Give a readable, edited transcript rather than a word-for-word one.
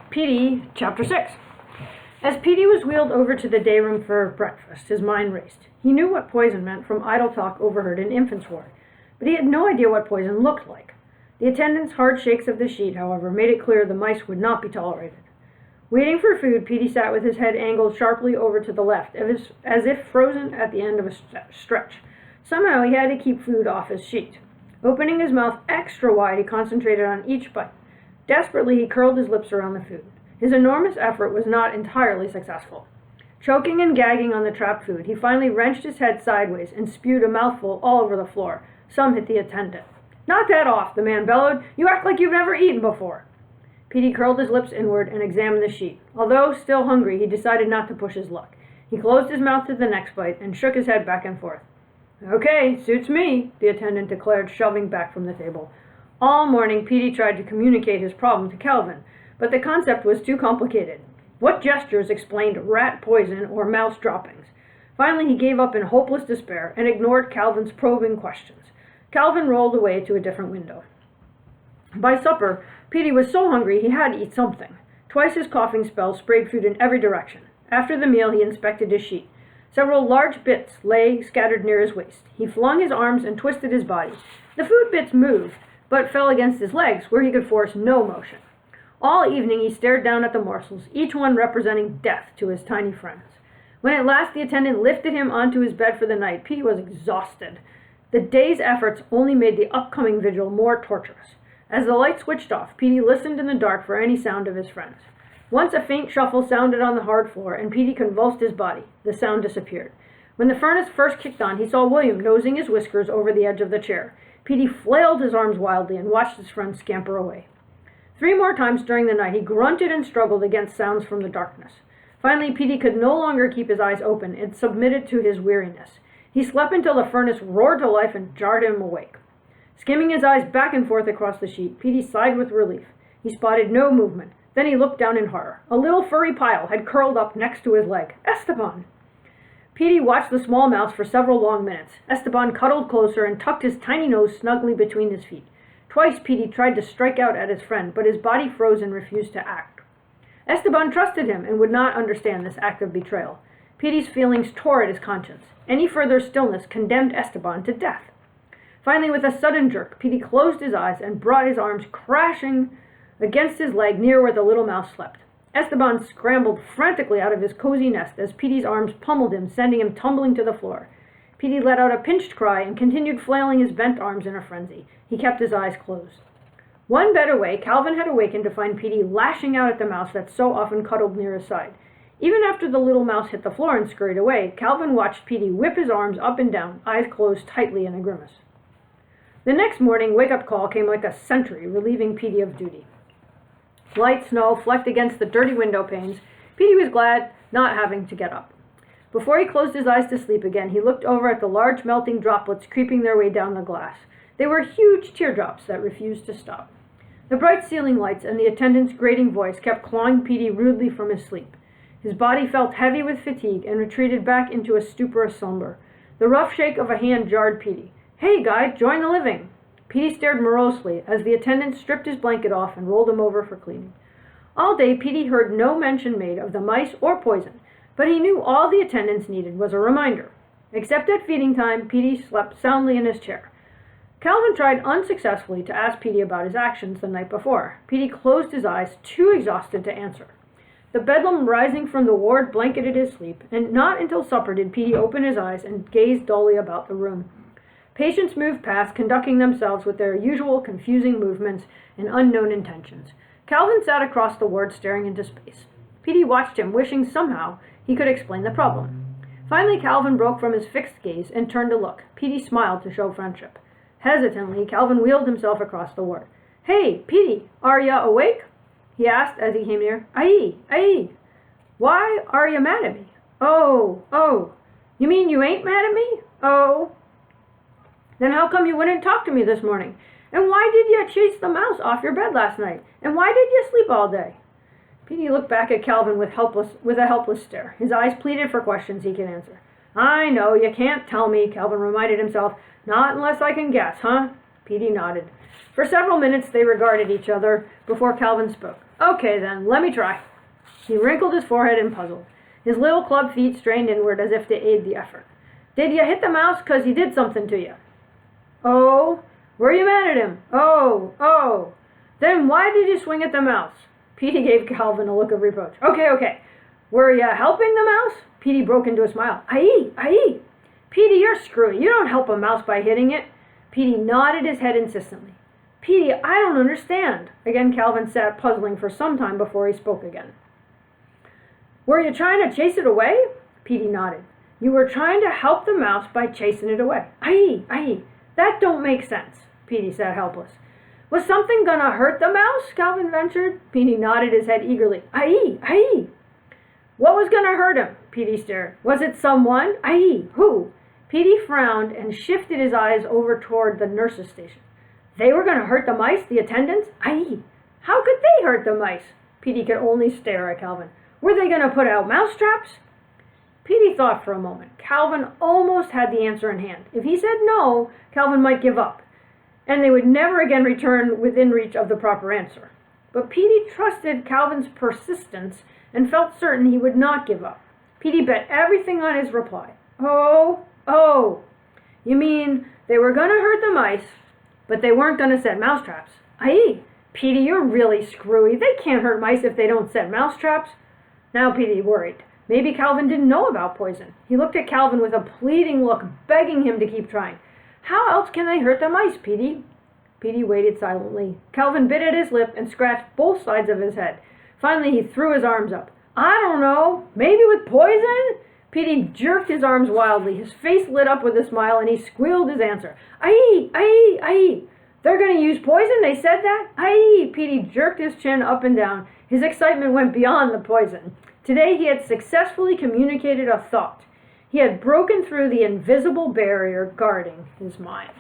Petey Chapter 6. As Petey was wheeled over to the day room for breakfast, his mind raced. He knew what poison meant from idle talk overheard in infant's ward, but he had no idea what poison looked like. The attendant's hard shakes of the sheet, however, made it clear the mice would not be tolerated. Waiting for food, Petey sat with his head angled sharply over to the left, as if frozen at the end of a stretch. Somehow he had to keep food off his sheet. Opening his mouth extra wide, he concentrated on each bite. Desperately, he curled his lips around the food. His enormous effort was not entirely successful. Choking and gagging on the trapped food, he finally wrenched his head sideways and spewed a mouthful all over the floor. Some hit the attendant. "Knock that off," the man bellowed. "You act like you've never eaten before." Petey curled his lips inward and examined the sheet. Although still hungry, he decided not to push his luck. He closed his mouth to the next bite and shook his head back and forth. "Okay, suits me," the attendant declared, shoving back from the table. All morning, Petey tried to communicate his problem to Calvin, but the concept was too complicated. What gestures explained rat poison or mouse droppings? Finally, he gave up in hopeless despair and ignored Calvin's probing questions. Calvin rolled away to a different window. By supper, Petey was so hungry he had to eat something. Twice his coughing spell sprayed food in every direction. After the meal, he inspected his sheet. Several large bits lay scattered near his waist. He flung his arms and twisted his body. The food bits moved, but fell against his legs, where he could force no motion. All evening he stared down at the morsels, each one representing death to his tiny friends. When at last the attendant lifted him onto his bed for the night, Petey was exhausted. The day's efforts only made the upcoming vigil more torturous. As the light switched off, Petey listened in the dark for any sound of his friends. Once a faint shuffle sounded on the hard floor, and Petey convulsed his body. The sound disappeared. When the furnace first kicked on, he saw William nosing his whiskers over the edge of the chair. Petey flailed his arms wildly and watched his friend scamper away. 3 more times during the night he grunted and struggled against sounds from the darkness. Finally, Petey could no longer keep his eyes open and submitted to his weariness. He slept until the furnace roared to life and jarred him awake. Skimming his eyes back and forth across the sheet, Petey sighed with relief. He spotted no movement. Then he looked down in horror. A little furry pile had curled up next to his leg. Esteban! Petey watched the small mouse for several long minutes. Esteban cuddled closer and tucked his tiny nose snugly between his feet. Twice Petey tried to strike out at his friend, but his body froze and refused to act. Esteban trusted him and would not understand this act of betrayal. Petey's feelings tore at his conscience. Any further stillness condemned Esteban to death. Finally, with a sudden jerk, Petey closed his eyes and brought his arms crashing against his leg near where the little mouse slept. Esteban scrambled frantically out of his cozy nest as Petey's arms pummeled him, sending him tumbling to the floor. Petey let out a pinched cry and continued flailing his bent arms in a frenzy. He kept his eyes closed. One bed away, Calvin had awakened to find Petey lashing out at the mouse that so often cuddled near his side. Even after the little mouse hit the floor and scurried away, Calvin watched Petey whip his arms up and down, eyes closed tightly in a grimace. The next morning, wake-up call came like a sentry, relieving Petey of duty. Light snow flecked against the dirty window panes. Petey was glad not having to get up. Before he closed his eyes to sleep again, he looked over at the large melting droplets creeping their way down the glass. They were huge teardrops that refused to stop. The bright ceiling lights and the attendant's grating voice kept clawing Petey rudely from his sleep. His body felt heavy with fatigue and retreated back into a stupor of slumber. The rough shake of a hand jarred Petey. "Hey, guy, join the living." Petey stared morosely as the attendant stripped his blanket off and rolled him over for cleaning. All day, Petey heard no mention made of the mice or poison, but he knew all the attendants needed was a reminder. Except at feeding time, Petey slept soundly in his chair. Calvin tried unsuccessfully to ask Petey about his actions the night before. Petey closed his eyes, too exhausted to answer. The bedlam rising from the ward blanketed his sleep, and not until supper did Petey open his eyes and gaze dully about the room. Patients moved past, conducting themselves with their usual confusing movements and unknown intentions. Calvin sat across the ward staring into space. Petey watched him, wishing somehow he could explain the problem. Finally, Calvin broke from his fixed gaze and turned to look. Petey smiled to show friendship. Hesitantly, Calvin wheeled himself across the ward. "Hey, Petey, are ya awake?" he asked as he came near. "Aye, aye. Why are ya mad at me?" Oh. You mean you ain't mad at me? Oh. Then how come you wouldn't talk to me this morning? And why did you chase the mouse off your bed last night? And why did you sleep all day?" Petey looked back at Calvin with a helpless stare. His eyes pleaded for questions he could answer. "I know, you can't tell me," Calvin reminded himself. "Not unless I can guess, huh?" Petey nodded. For several minutes they regarded each other before Calvin spoke. Okay then, let me try. He wrinkled his forehead and puzzled. His little club feet strained inward as if to aid the effort. Did you hit the mouse 'cause he did something to you? Oh, were you mad at him? Oh. Then why did you swing at the mouse? Petey gave Calvin a look of reproach. Okay. Were you helping the mouse? Petey broke into a smile. Aye. Petey, you're screwy. You don't help a mouse by hitting it. Petey nodded his head insistently. Petey, I don't understand. Again, Calvin sat puzzling for some time before he spoke again. Were you trying to chase it away? Petey nodded. You were trying to help the mouse by chasing it away. Aye. That don't make sense. Petey sat helpless. Was something gonna hurt the mouse? Calvin ventured. Petey nodded his head eagerly. Aye. What was gonna hurt him? Petey stared. Was it someone? Aye. Who? Petey frowned and shifted his eyes over toward the nurse's station. They were gonna hurt the mice, the attendants? Aye. How could they hurt the mice? Petey could only stare at Calvin. Were they gonna put out mouse traps? Petey thought for a moment. Calvin almost had the answer in hand. If he said no, Calvin might give up, and they would never again return within reach of the proper answer. But Petey trusted Calvin's persistence and felt certain he would not give up. Petey bet everything on his reply. Oh. You mean they were going to hurt the mice, but they weren't going to set mouse traps? Aye. Petey, you're really screwy. They can't hurt mice if they don't set mouse traps. Now Petey worried. Maybe Calvin didn't know about poison. He looked at Calvin with a pleading look, begging him to keep trying. How else can they hurt the mice, Petey? Petey waited silently. Calvin bit at his lip and scratched both sides of his head. Finally, he threw his arms up. I don't know. Maybe with poison? Petey jerked his arms wildly. His face lit up with a smile, and he squealed his answer. Aye. They're going to use poison? They said that? Aye. Petey jerked his chin up and down. His excitement went beyond the poison. Today he had successfully communicated a thought. He had broken through the invisible barrier guarding his mind.